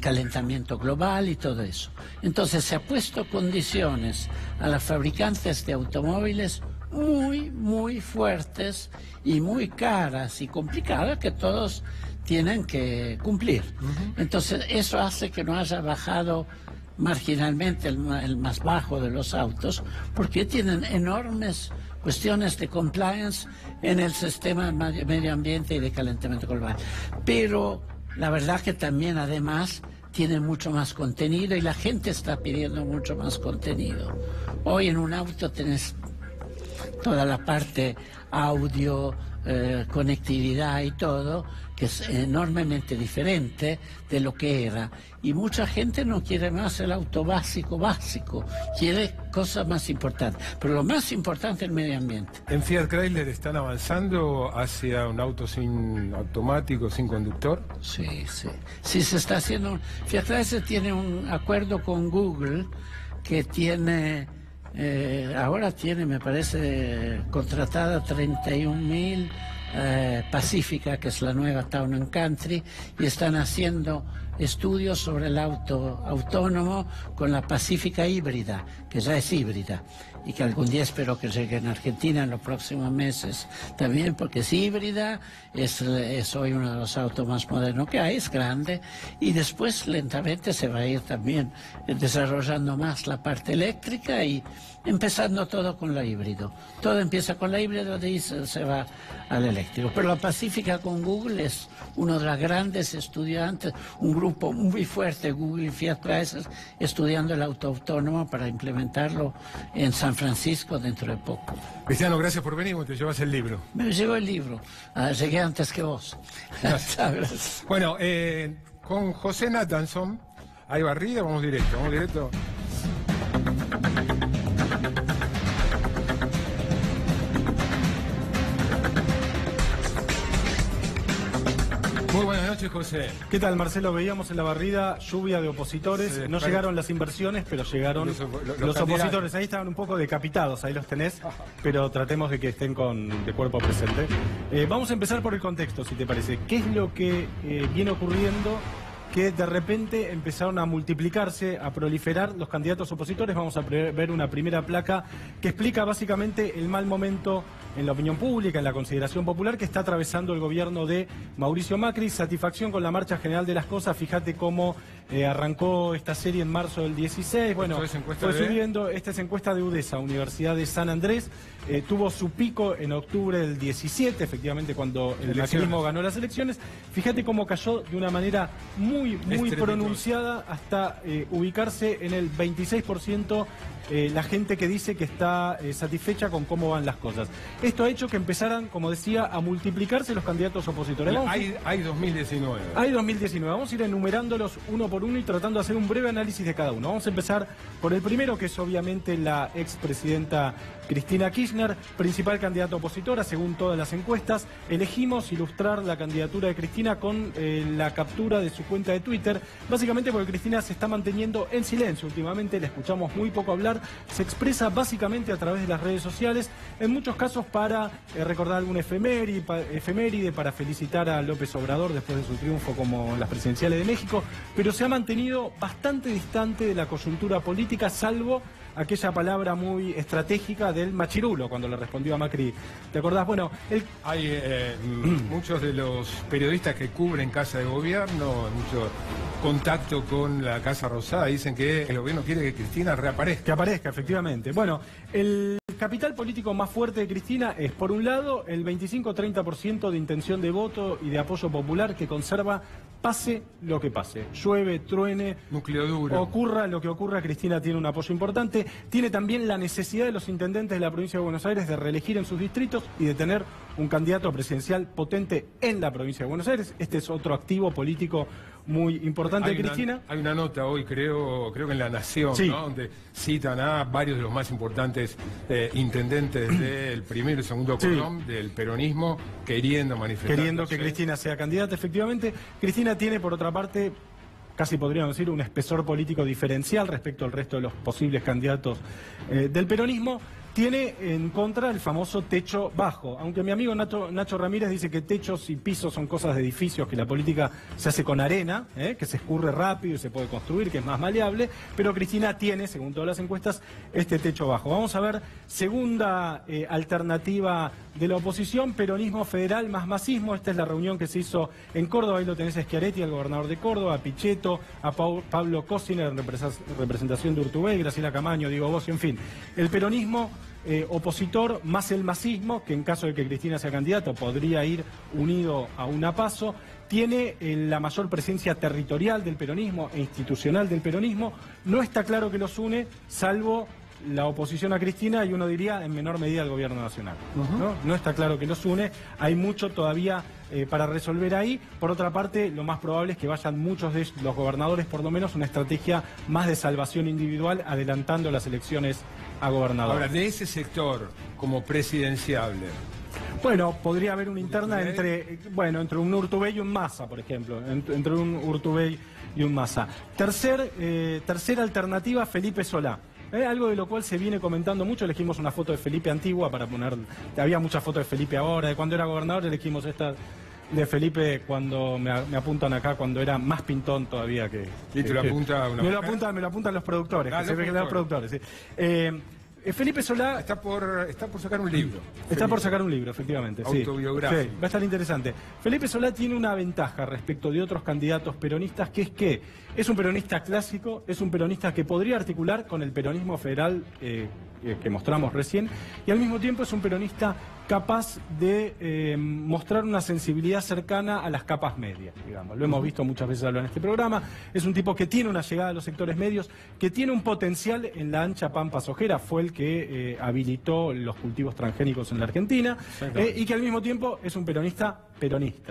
calentamiento global y todo eso. Entonces se ha puesto condiciones a los fabricantes de automóviles muy fuertes y muy caras y complicadas que todos tienen que cumplir. Entonces eso hace que no haya bajado marginalmente el más bajo de los autos, porque tienen enormes cuestiones de compliance en el sistema de medio ambiente y de calentamiento global. Pero la verdad que también además tienen mucho más contenido y la gente está pidiendo mucho más contenido. Hoy en un auto tenés toda la parte audio, conectividad y todo, que es enormemente diferente de lo que era. Y mucha gente no quiere más el auto básico, quiere cosas más importantes. Pero lo más importante es el medio ambiente. ¿En Fiat Chrysler están avanzando hacia un auto sin automático, sin conductor? Sí. Sí, se está haciendo. Fiat Chrysler tiene un acuerdo con Google que tiene... ahora tiene, me parece, contratada 31.000 Pacífica, que es la nueva Town & Country, y están haciendo estudios sobre el auto autónomo con la Pacífica híbrida, que ya es híbrida, y que algún día espero que llegue en Argentina en los próximos meses también, porque es híbrida, es hoy uno de los autos más modernos que hay, es grande, y después lentamente se va a ir también desarrollando más la parte eléctrica y empezando todo con la híbrido. Todo empieza con la híbrido y se va al eléctrico. Pero la Pacífica con Google es uno de los grandes estudiantes, un grupo muy fuerte, Google y Fiat Chrysler, estudiando el auto autónomo para implementarlo en San Francisco dentro de poco. Cristiano, gracias por venir, te llevas el libro. Me llegó el libro, llegué antes que vos. Gracias. Bueno, con José Nathanson, ¿hay barrida? Vamos directo. Muy buenas noches, José. ¿Qué tal, Marcelo? Veíamos en la barrida lluvia de opositores. No llegaron las inversiones, pero llegaron los opositores. Ahí estaban un poco decapitados, ahí los tenés, pero tratemos de que estén de cuerpo presente. Vamos a empezar por el contexto, si te parece. ¿Qué es lo que viene ocurriendo? Que de repente empezaron a multiplicarse, a proliferar los candidatos opositores. Vamos a ver una primera placa que explica básicamente el mal momento en la opinión pública, en la consideración popular que está atravesando el gobierno de Mauricio Macri. Satisfacción con la marcha general de las cosas. Fíjate cómo arrancó esta serie en marzo del 16. Bueno, fue subiendo. Esta es encuesta de UDESA, Universidad de San Andrés. Tuvo su pico en octubre del 17, efectivamente cuando el macrismo ganó las elecciones. Fíjate cómo cayó de una manera muy pronunciada hasta ubicarse en el 26%, la gente que dice que está satisfecha con cómo van las cosas. Esto ha hecho que empezaran, como decía, a multiplicarse los candidatos opositores. Hay 2019. Hay 2019. Vamos a ir enumerándolos uno por uno y tratando de hacer un breve análisis de cada uno. Vamos a empezar por el primero, que es obviamente la expresidenta Cristina Kirchner, principal candidata opositora según todas las encuestas. Elegimos ilustrar la candidatura de Cristina con la captura de su cuenta de Twitter, básicamente porque Cristina se está manteniendo en silencio últimamente, la escuchamos muy poco hablar, se expresa básicamente a través de las redes sociales, en muchos casos para recordar algún efeméride, para felicitar a López Obrador después de su triunfo como las presidenciales de México, pero se ha mantenido bastante distante de la coyuntura política, salvo aquella palabra muy estratégica del machirulo cuando le respondió a Macri. ¿Te acordás? Bueno, hay muchos de los periodistas que cubren Casa de Gobierno, mucho contacto con la Casa Rosada, dicen que el gobierno quiere que Cristina reaparezca. Que aparezca, efectivamente. Bueno, el capital político más fuerte de Cristina es, por un lado, el 25-30% de intención de voto y de apoyo popular que conserva pase lo que pase. Llueve, truene, núcleo duro, ocurra lo que ocurra, Cristina tiene un apoyo importante. Tiene también la necesidad de los intendentes de la provincia de Buenos Aires de reelegir en sus distritos y de tener un candidato presidencial potente en la provincia de Buenos Aires. Este es otro activo político muy importante de Cristina. Hay una nota hoy, creo que en La Nación, sí, ¿no?, donde citan a varios de los más importantes intendentes del primero y segundo cordón del peronismo queriendo manifestar. Queriendo que Cristina sea candidata, efectivamente. Cristina tiene, por otra parte, casi podríamos decir, un espesor político diferencial respecto al resto de los posibles candidatos del peronismo, tiene en contra el famoso techo bajo. Aunque mi amigo Nacho Ramírez dice que techos y pisos son cosas de edificios, que la política se hace con arena, que se escurre rápido y se puede construir, que es más maleable, pero Cristina tiene, según todas las encuestas, este techo bajo. Vamos a ver, segunda alternativa de la oposición, peronismo federal más masismo. Esta es la reunión que se hizo en Córdoba, ahí lo tenés a Schiaretti, al gobernador de Córdoba, a Pichetto, a Pablo Cosiner en representación de Urtubey, Graciela Camaño, Diego Bossio, en fin. El peronismo opositor más el masismo, que en caso de que Cristina sea candidata podría ir unido a una PASO, tiene la mayor presencia territorial del peronismo e institucional del peronismo. No está claro que los une, salvo la oposición a Cristina y uno diría en menor medida al gobierno nacional. No está claro que los une, hay mucho todavía para resolver ahí. Por otra parte, lo más probable es que vayan muchos de los gobernadores, por lo menos una estrategia más de salvación individual, adelantando las elecciones a gobernador. Ahora, de ese sector como presidenciable, bueno, podría haber una interna entre un Urtubey y un Massa, por ejemplo, entre un Urtubey y un Massa. Tercera alternativa, Felipe Solá. Algo de lo cual se viene comentando mucho. Elegimos una foto de Felipe antigua para poner... Había muchas fotos de Felipe ahora, de cuando era gobernador. Elegimos esta de Felipe cuando me apuntan acá, cuando era más pintón todavía que... ¿Y te lo apunta una mujer? Me lo apuntan los productores. Los productores, sí. Felipe Solá... Está por sacar un libro. Está por sacar un libro, efectivamente. Autobiográfico. Sí, va a estar interesante. Felipe Solá tiene una ventaja respecto de otros candidatos peronistas, que es que es un peronista clásico, es un peronista que podría articular con el peronismo federal que mostramos recién, y al mismo tiempo es un peronista capaz de mostrar una sensibilidad cercana a las capas medias, digamos. Lo hemos visto muchas veces hablar en este programa. Es un tipo que tiene una llegada a los sectores medios, que tiene un potencial en la ancha pampa sojera, fue el que habilitó los cultivos transgénicos en la Argentina, y que al mismo tiempo es un peronista,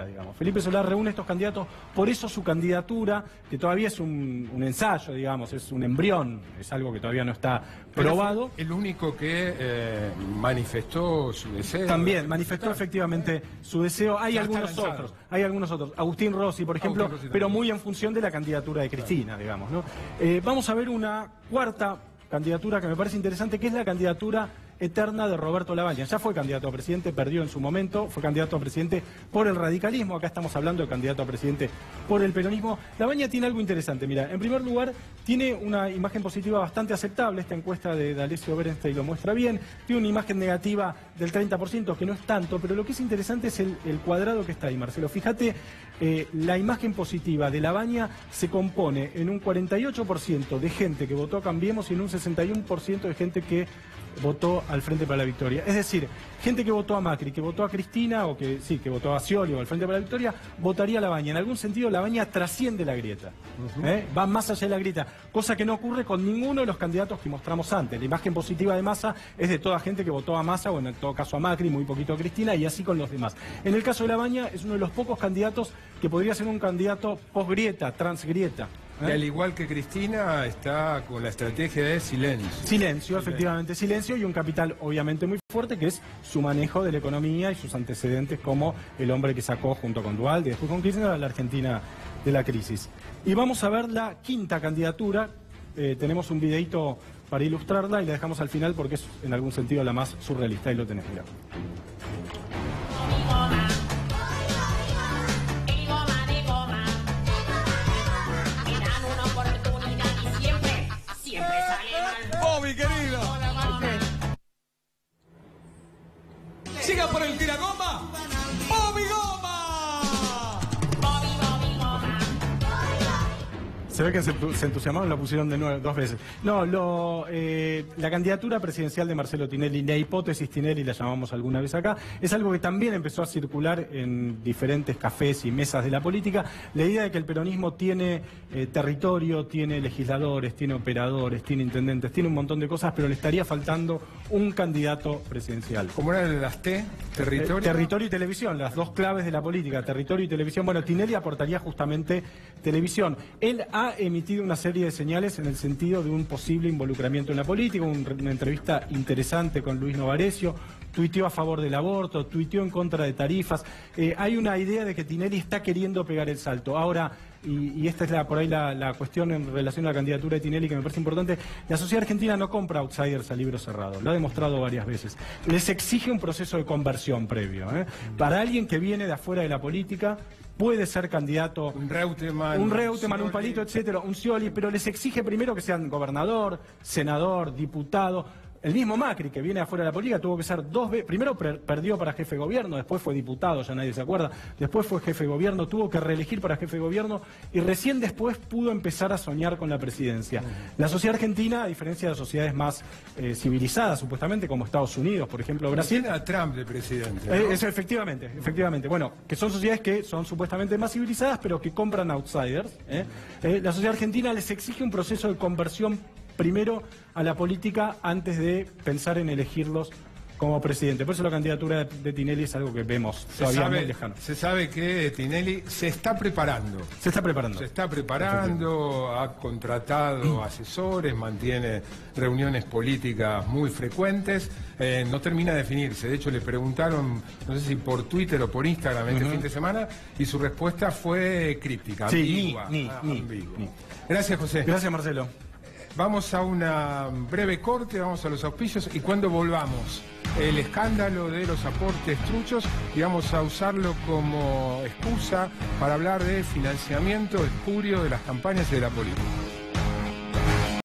digamos. Felipe Solá reúne estos candidatos, por eso su candidatura, que todavía es un ensayo, digamos, es un embrión, es algo que todavía no está probado. El único que manifestó su deseo. También manifestó efectivamente su deseo. Hay algunos otros. Agustín Rossi, por ejemplo, pero muy en función de la candidatura de Cristina, digamos, ¿no? Vamos a ver una cuarta candidatura que me parece interesante, que es la candidatura eterna de Roberto Labaña. Ya fue candidato a presidente, perdió en su momento, fue candidato a presidente por el radicalismo, acá estamos hablando de candidato a presidente por el peronismo. Labaña tiene algo interesante, mira, en primer lugar, tiene una imagen positiva bastante aceptable, esta encuesta de D'Alessio Berenstein lo muestra bien, tiene una imagen negativa del 30%, que no es tanto, pero lo que es interesante es el cuadrado que está ahí, Marcelo. Fíjate, la imagen positiva de Labaña se compone en un 48% de gente que votó a Cambiemos y en un 61% de gente que votó al Frente para la Victoria. Es decir, gente que votó a Macri, que votó a Cristina, o que votó a Scioli o al Frente para la Victoria, votaría a Labaña. En algún sentido, Labaña trasciende la grieta. Va más allá de la grieta, cosa que no ocurre con ninguno de los candidatos que mostramos antes. La imagen positiva de Massa es de toda gente que votó a Massa, o en todo caso a Macri, muy poquito a Cristina, y así con los demás. En el caso de Labaña, es uno de los pocos candidatos que podría ser un candidato post-grieta, transgrieta. Y al igual que Cristina, está con la estrategia de silencio. Efectivamente, silencio, y un capital obviamente muy fuerte, que es su manejo de la economía y sus antecedentes como el hombre que sacó junto con Duhalde y después con Kirchner a la Argentina de la crisis. Y vamos a ver la quinta candidatura. Tenemos un videito para ilustrarla y la dejamos al final porque es en algún sentido la más surrealista. Ahí lo tenés, mirá. ¡Bobby, querido! ¡Siga por el tiragoma! ¡Bobby Goma! Se ve que se entusiasmaron, la pusieron de nuevo, 2 veces. No, la candidatura presidencial de Marcelo Tinelli, la hipótesis Tinelli, la llamamos alguna vez acá, es algo que también empezó a circular en diferentes cafés y mesas de la política. La idea de que el peronismo tiene territorio, tiene legisladores, tiene operadores, tiene intendentes, tiene un montón de cosas, pero le estaría faltando un candidato presidencial. ¿Cómo eran las T? Territorio. Territorio y televisión, las dos claves de la política, territorio y televisión. Bueno, Tinelli aportaría justamente televisión. Él ha emitido una serie de señales en el sentido de un posible involucramiento en la política, una entrevista interesante con Luis Novarecio, tuiteó a favor del aborto, tuiteó en contra de tarifas. Hay una idea de que Tinelli está queriendo pegar el salto. Ahora, y esta es por ahí la cuestión en relación a la candidatura de Tinelli que me parece importante, la sociedad argentina no compra outsiders a libro cerrado, lo ha demostrado varias veces. Les exige un proceso de conversión previo. Para alguien que viene de afuera de la política, puede ser candidato un Reutemann, un Palito, etcétera, un Scioli, pero les exige primero que sean gobernador, senador, diputado. El mismo Macri, que viene afuera de la política, tuvo que ser 2 veces. Primero perdió para jefe de gobierno, después fue diputado, ya nadie se acuerda. Después fue jefe de gobierno, tuvo que reelegir para jefe de gobierno y recién después pudo empezar a soñar con la presidencia. La sociedad argentina, a diferencia de sociedades más civilizadas, supuestamente, como Estados Unidos, por ejemplo, Brasil. Tiene a Trump de presidente, ¿no? Eso, efectivamente. Bueno, que son sociedades que son supuestamente más civilizadas, pero que compran outsiders. La sociedad argentina les exige un proceso de conversión primero a la política antes de pensar en elegirlos como presidente. Por eso la candidatura de Tinelli es algo que vemos todavía muy lejano. Se sabe que Tinelli se está preparando. Se está preparando, ha contratado asesores, mantiene reuniones políticas muy frecuentes. No termina de definirse. De hecho, le preguntaron, no sé si por Twitter o por Instagram este fin de semana, y su respuesta fue críptica, ambigua. Gracias, José. Gracias, Marcelo. Vamos a una breve corte, vamos a los auspicios y cuando volvamos, el escándalo de los aportes truchos y vamos a usarlo como excusa para hablar de financiamiento espurio de las campañas y de la política.